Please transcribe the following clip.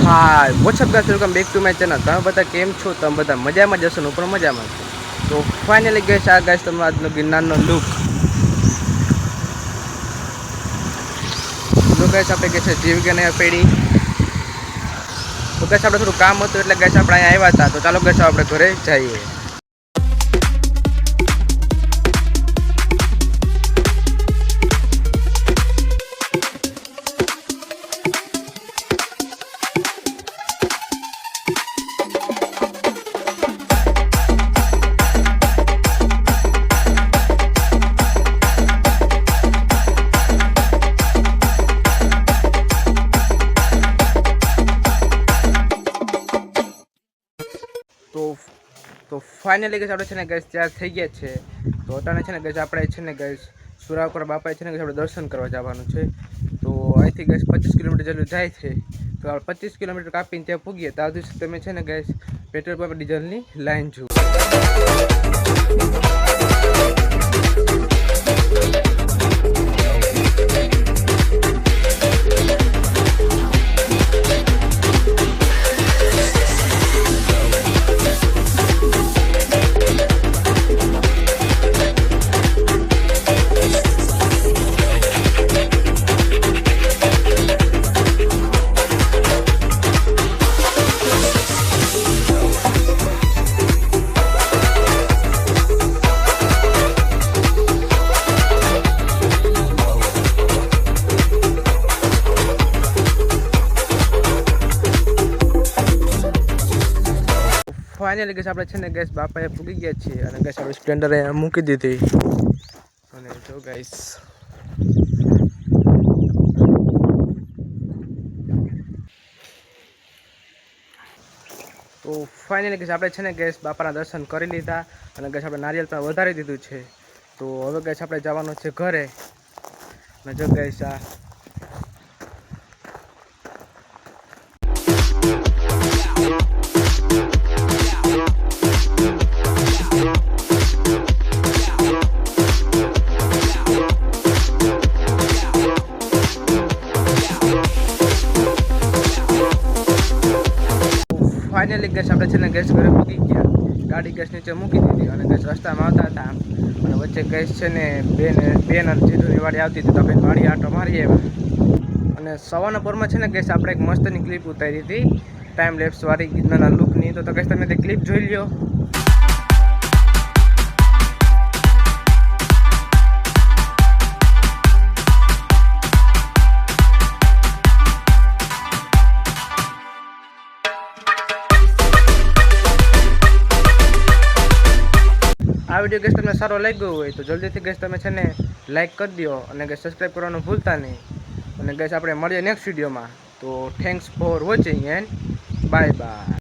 હા, WhatsApp guys, welcome back to my channel. તમે બધા કેમ છો? તમે બધા મજામાં જશો ને? હું પણ મજામાં છું. તો ફાઇનલી ગાઈસ, આ ગાઈસ તમારો આજનો ગિરનારનો લુક. તો ગાઈસ આપણે કે છે જીવગન પેઢી. તો ગાઈસ આપણે થોડું કામ હતું એટલે ગાઈસ આપણે અહીંયા આવ્યા હતા. તો ચાલો ગાઈસ આપણે ઘરે જઈએ. તો ફાઇનલી ગઈશ આપણે છે ને ગઈશ તૈયાર થઈ ગયા છે. તો અટાણે છે ને ગઈશ આપણે છે ને ગઈશ સુરાપુરા બાપા છે ને ગઈશ આપણે દર્શન કરવા જવાનું છે. તો અહીંથી ગઈશ 25 કિલોમીટર જેટલું જાય છે. તો આપણે 25 કિલોમીટર કાપીને ત્યાં પૂગીએ ત્યાં સુધી તમે છે ને ગઈશ પેટ્રોલ પંપ ડીઝલની લાઈન જુઓ. ફાઇનલી ગેસ આપણે છે ને ગેસ બાપાએ પૂગી ગયા છીએ અને ગેસ આપણે સ્પ્લેન્ડર અહીંયા મૂકી દીધી. અને જો ગાઈસ તો ફાઇનલી ગેસ આપણે છે ને ગેસ બાપાના દર્શન કરી લીધા અને ગેસ આપણે નારિયેળ પણ વધારી દીધું છે. તો હવે ગેસ આપણે જવાનું છે ઘરે. અને જો ગેસ આ ફાઇનલી ગેસ આપણે છે ને ગેસ ઘરે મૂકી ગયા. ગાડી ગેસ નીચે મૂકી દીધી અને ગેસ રસ્તામાં આવતા હતા અને વચ્ચે ગેસ છે ને બેન અને જીતુની વાડી આવતી હતી. તો આપણે વાડી આટો મારી આવ્યા અને સવારના પોરમાં છે ને ગેસ આપણે એક મસ્તની ક્લિપ ઉતારી હતી ટાઈમ લેપ્સ વાળી ગિરનારના લુકની. તો ગેસ તમે તે ક્લિપ જોઈ લ્યો. આ વિડીયો ગેસ તમને સારો લાગ્યો હોય તો જલ્દીથી ગેસ તમે છે ને લાઈક કરી દો અને ગેસ સબસ્ક્રાઈબ કરવાનું ભૂલતા નહીં. અને ગેસ આપણે મળીએ નેક્સ્ટ વિડીયોમાં. તો thanks for watching and bye bye.